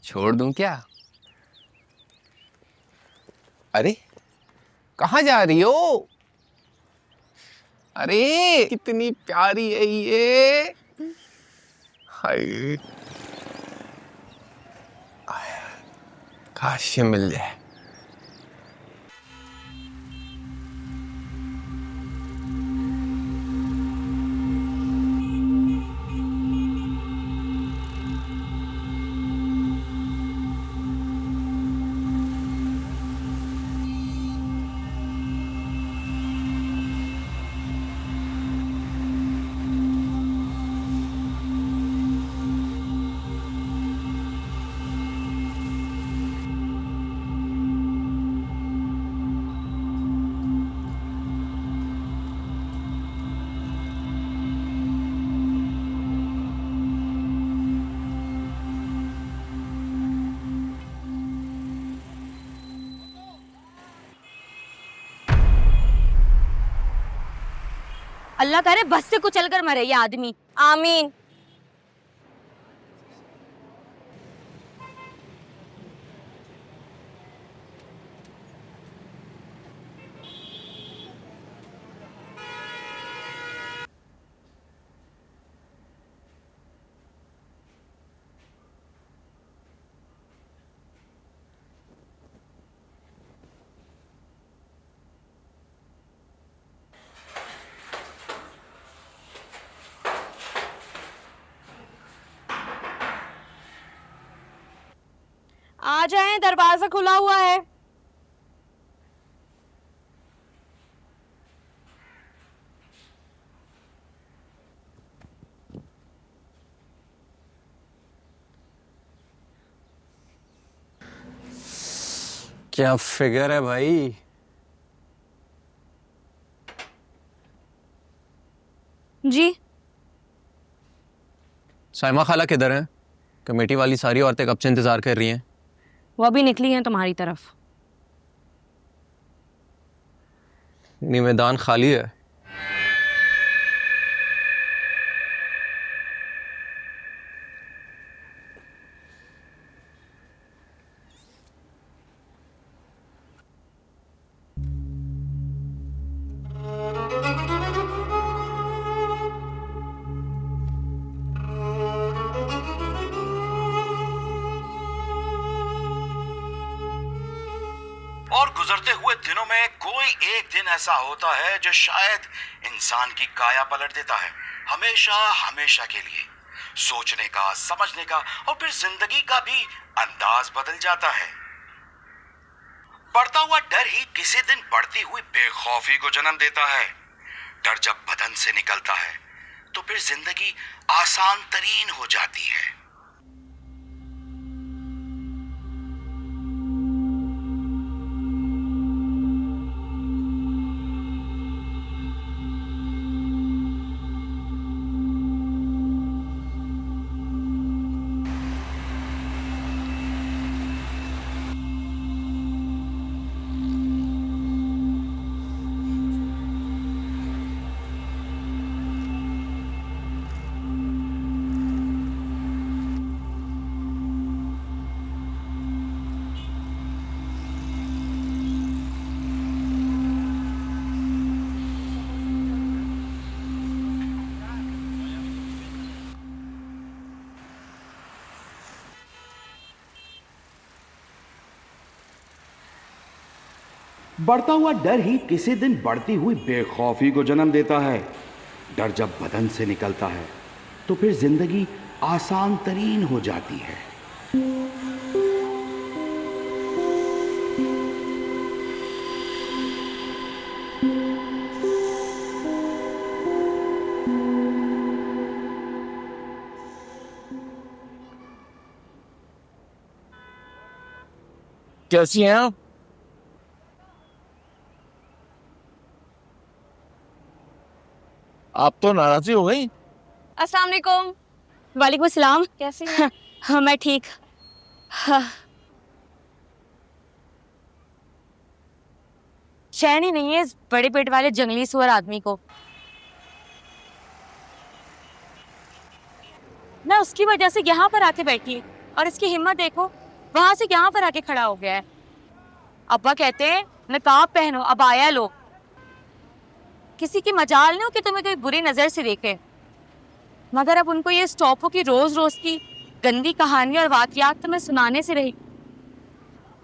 छोड़ दूं क्या? अरे कहाँ जा रही हो? अरे कितनी प्यारी है ये। हाय, काश ये मिल जाए। अल्लाह करे बस से कुचल कर मरे ये आदमी, आमीन। आ जाएं, दरवाजा खुला हुआ है। क्या फिगर है भाई। जी साइमा खाला किधर हैं? कमेटी वाली सारी औरतें कब से इंतजार कर रही हैं। वो अभी निकली हैं तुम्हारी तरफ। नहीं, मैदान खाली है। और गुजरते हुए दिनों में कोई एक दिन ऐसा होता है जो शायद इंसान की काया पलट देता है, हमेशा हमेशा के लिए। सोचने का, समझने का और फिर जिंदगी का भी अंदाज बदल जाता है। बढ़ता हुआ डर ही किसी दिन बढ़ती हुई बेखौफी को जन्म देता है। डर जब बदन से निकलता है तो फिर जिंदगी आसान तरीन हो जाती है। बढ़ता हुआ डर ही किसी दिन बढ़ती हुई बेखौफी को जन्म देता है। डर जब बदन से निकलता है तो फिर जिंदगी आसान तरीन हो जाती है। कैसी हैं आप? आप तो नाराजी हो गई। अस्सलाम वालेकुम। वालेकुम सलाम। कैसे हैं? हाँ मैं ठीक। हाँ। चैन ही नहीं है इस बड़े पेट वाले जंगली सुअर आदमी को। मैं उसकी वजह से यहाँ पर आके बैठी। और इसकी हिम्मत देखो, वहां से यहाँ पर आके खड़ा हो गया है। अब्बा कहते हैं नकाब पहनो, अब आया लो। किसी की मजाल नहीं हो कि तुम्हें कोई बुरी नजर से देखे। मगर अब उनको ये स्टॉपो की रोज रोज की गंदी कहानी और वाकयात तो मैं सुनाने से रही।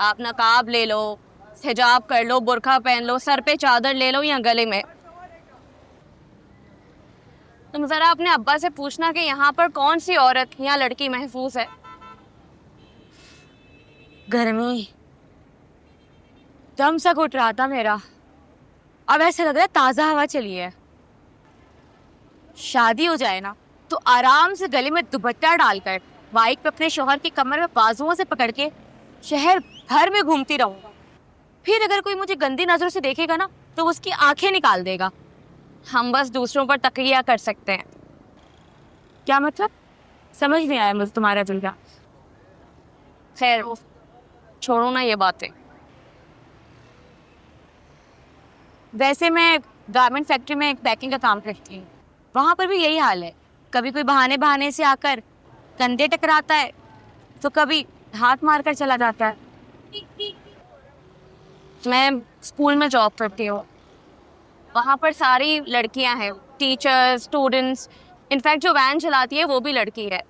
आप नकाब ले लो, हिजाब कर लो, बुर्का पहन लो, सर पे चादर ले लो या गले में। तुम जरा अपने अब्बा से पूछना कि यहाँ पर कौन सी औरत या लड़की महफूज है। गर्मी दम सा घुट रहा था मेरा, अब ऐसा लग रहा है ताजा हवा चली है। शादी हो जाए ना तो आराम से गले में दुपट्टा डालकर बाइक पे अपने शौहर की कमर में बाजुओं से पकड़ के शहर भर में घूमती रहूंगा। फिर अगर कोई मुझे गंदी नजरों से देखेगा ना तो उसकी आंखें निकाल देगा। हम बस दूसरों पर तकिया कर सकते हैं। क्या मतलब? समझ नहीं आया मुझे तुम्हारा जुमला। खैर छोड़ो ना ये बातें। वैसे मैं गारमेंट फैक्ट्री में एक पैकिंग का काम करती हूँ। वहाँ पर भी यही हाल है। कभी कोई बहाने बहाने से आकर कंधे टकराता है तो कभी हाथ मारकर चला जाता है। मैं स्कूल में जॉब करती हूँ। वहाँ पर सारी लड़कियाँ हैं, टीचर्स, स्टूडेंट्स। इनफैक्ट जो वैन चलाती है वो भी लड़की है।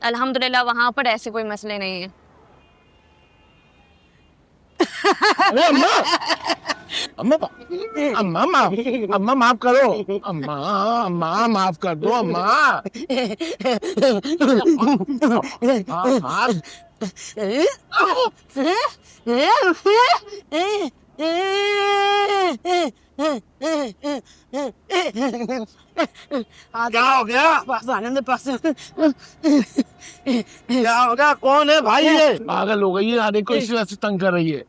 अल्हम्दुलिल्लाह वहाँ पर ऐसे कोई मसले नहीं है। अरे अम्मा, अम्मा, अम्मा माफ, अम्मा माफ करो, अम्मा, अम्मा माफ कर दो अम्मा। हाँ हाँ। क्या हो गया? पास आनंद पास क्या हो गया? कौन है भाई ये? पागल हो गई है, आने को इसी वजह से तंग कर रही है।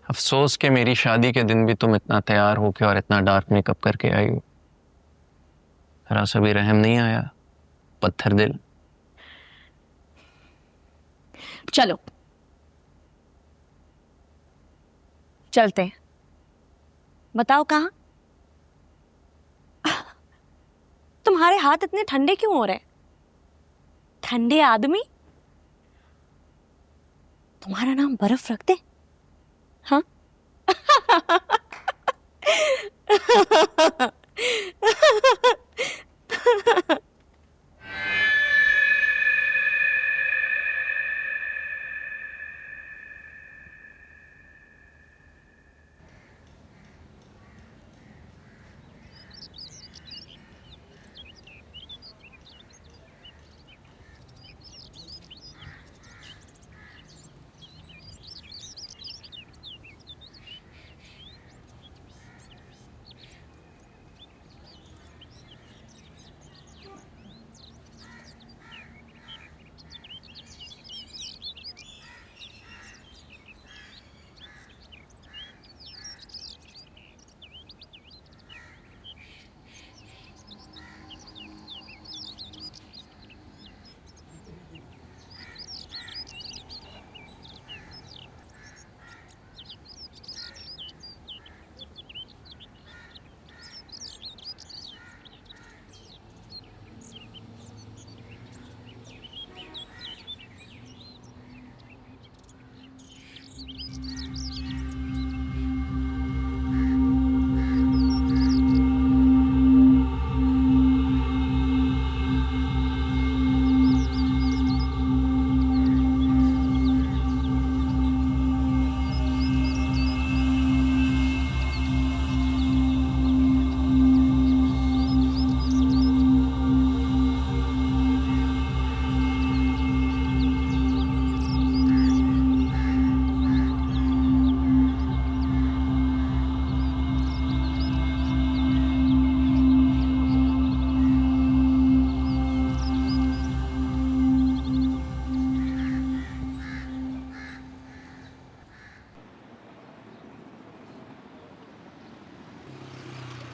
अफसोस कि मेरी शादी के दिन भी तुम इतना तैयार होके और इतना डार्क मेकअप करके आई हो। जरा सा भी रहम नहीं आया? पत्थर दिल। चलो चलते हैं। बताओ कहाँ? तुम्हारे हाथ इतने ठंडे क्यों हो रहे? ठंडे आदमी, तुम्हारा नाम बर्फ रख दे? हाँ?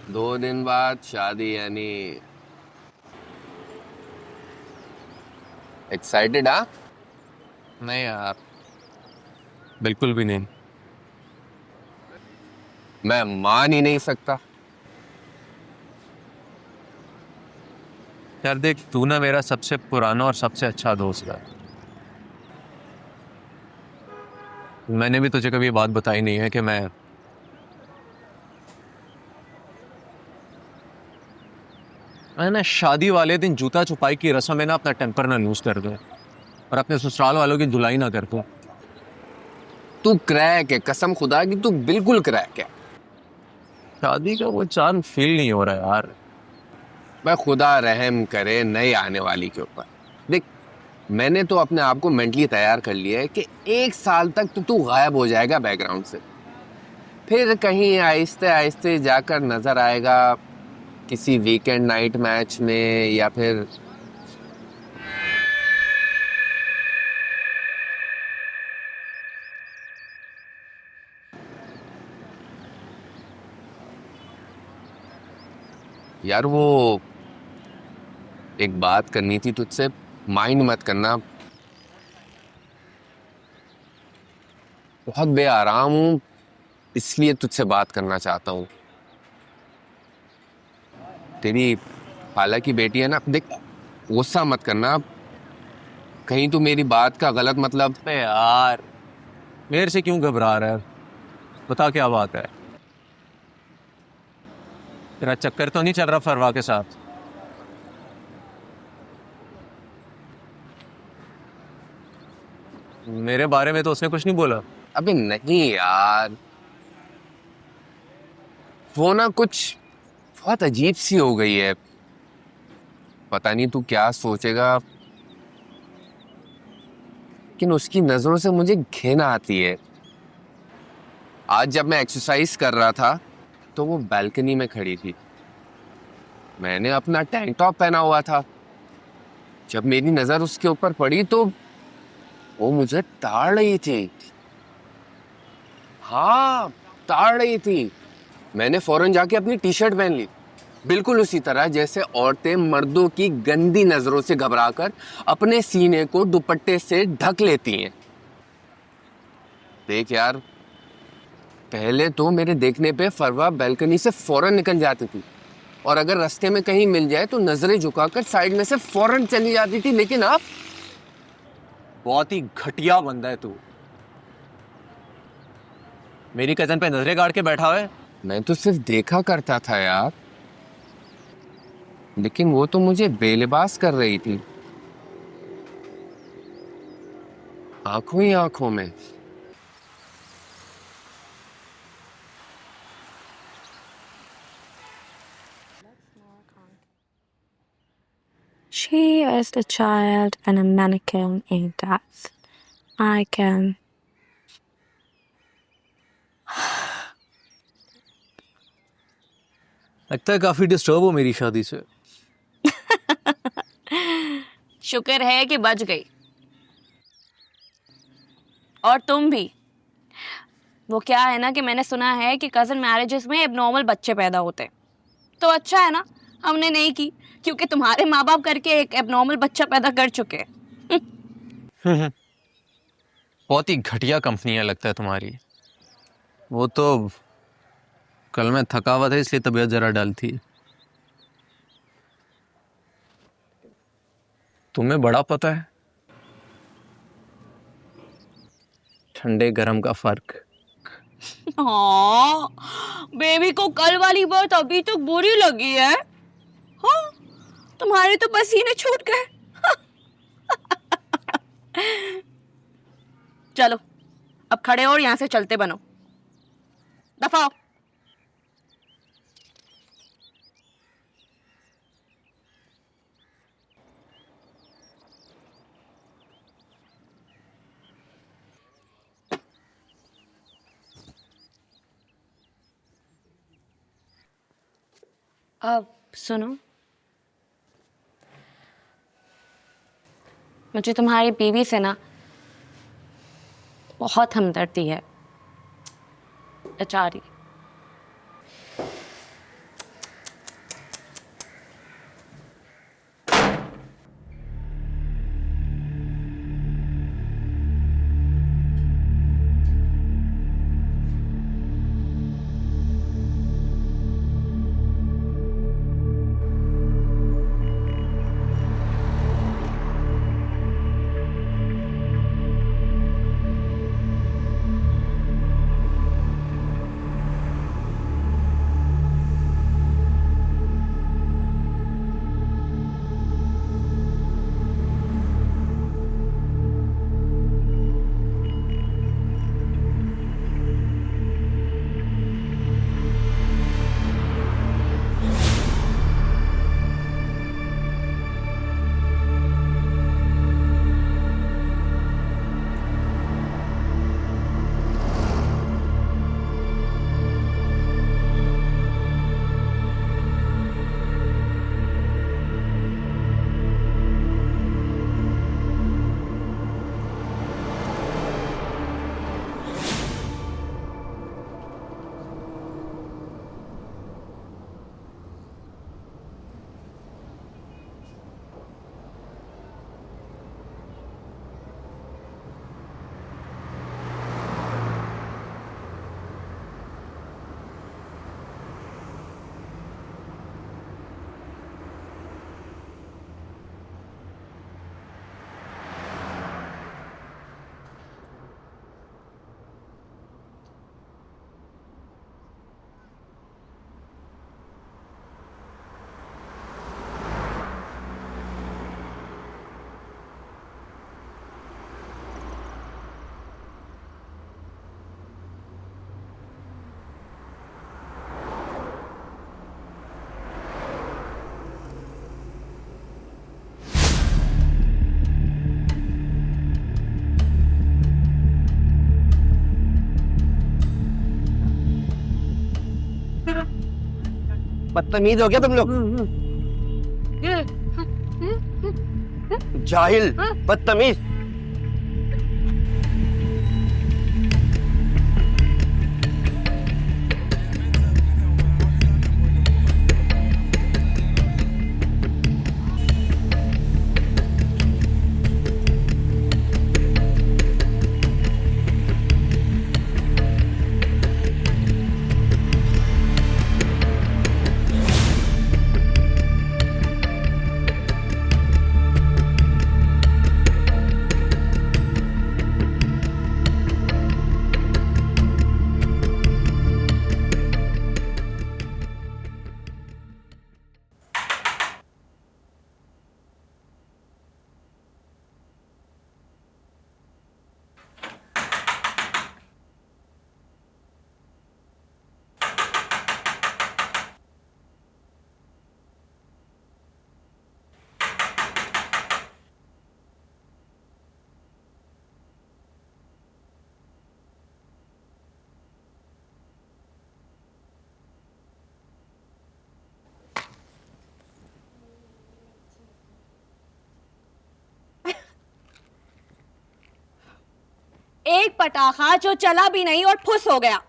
2 दिन बाद शादी यानी एक्साइटेड? हाँ, नहीं यार, बिल्कुल भी नहीं। मैं मान ही नहीं सकता। यार देख, तू ना मेरा सबसे पुराना और सबसे अच्छा दोस्त है। मैंने भी तुझे कभी ये बात बताई नहीं है कि मैं ना शादी वाले दिन जूता छुपाई की रस्म में ना अपना टेम्पर ना लूज कर दूं और अपने ससुराल वालों की धुलाई ना कर दूं। तू क्रैक है, कसम खुदा की तू बिल्कुल क्रैक है। शादी का वो चांद फील नहीं हो रहा यार। मैं खुदा रहम करे नई आने वाली के ऊपर। देख, मैंने तो अपने आप को मेंटली तैयार कर लिया है कि 1 साल तक तो तू गायब हो जाएगा बैकग्राउंड से, फिर कहीं आहिस्ते आहिस्ते जाकर नजर आएगा किसी वीकेंड नाइट मैच में या फिर यार वो एक बात करनी थी तुझसे, माइंड मत करना। बहुत बेआराम हूं, इसलिए तुझसे बात करना चाहता हूँ। तेरी खाला की बेटी है ना, देख गुस्सा मत करना, कहीं तू मेरी बात का गलत मतलब। अबे यार, मेरे से क्यों घबरा रहा है? बता क्या बात है? तेरा चक्कर तो नहीं चल रहा फरवा के साथ? मेरे बारे में तो उसने कुछ नहीं बोला। अबे नहीं यार, वो ना कुछ बहुत अजीब सी हो गई है। पता नहीं तू क्या सोचेगा, लेकिन उसकी नजरों से मुझे घृणा आती है। आज जब मैं एक्सरसाइज कर रहा था तो वो बालकनी में खड़ी थी। मैंने अपना टैंक टॉप पहना हुआ था। जब मेरी नजर उसके ऊपर पड़ी तो वो मुझे ताड़ रही थी। हाँ, ताड़ रही थी। मैंने फौरन जाके अपनी टी शर्ट पहन ली, बिल्कुल उसी तरह जैसे औरतें मर्दों की गंदी नजरों से घबराकर अपने सीने को दुपट्टे से ढक लेती हैं। देख यार, पहले तो मेरे देखने पे फरवा बालकनी से फौरन निकल जाती थी, और अगर रास्ते में कहीं मिल जाए तो नजरें झुकाकर साइड में से फौरन चली जाती थी। लेकिन अब बहुत ही घटिया बंदा है तू। मेरी कजन पे नजरें गाड़ के बैठा हुआ है। मैं तो सिर्फ देखा करता था यार, लेकिन वो तो मुझे बेलिबास कर रही थी, आंखों ही आंखों में। She is a child and a mannequin in that. I can. लगता है काफी डिस्टर्ब हो मेरी शादी से। शुक्र है कि बच गई। और तुम भी। वो क्या है ना कि मैंने सुना है कि कजन मैरिजेस में एबनॉर्मल बच्चे पैदा होते हैं। तो अच्छा है ना हमने नहीं की, क्योंकि तुम्हारे माँ बाप करके एक एबनॉर्मल बच्चा पैदा कर चुके हैं। बहुत ही घटिया कंपनी है लगता है तुम्हारी। वो तो कल मैं थका हुआ था इसलिए तबीयत जरा डल थी। तुम्हें बड़ा पता है ठंडे गरम का फर्क। हाँ, बेबी को कल वाली बात अभी तक बुरी लगी है। हाँ, तुम्हारे तो पसीने छूट गए। चलो अब खड़े हो और यहाँ से चलते बनो। दफाओ। अब सुनो, मुझे तुम्हारी बीवी से ना बहुत हमदर्दी है। बेचारी। बदतमीज हो गया तुम लोग। जाहिल, बदतमीज। एक पटाखा जो चला भी नहीं और फुस हो गया।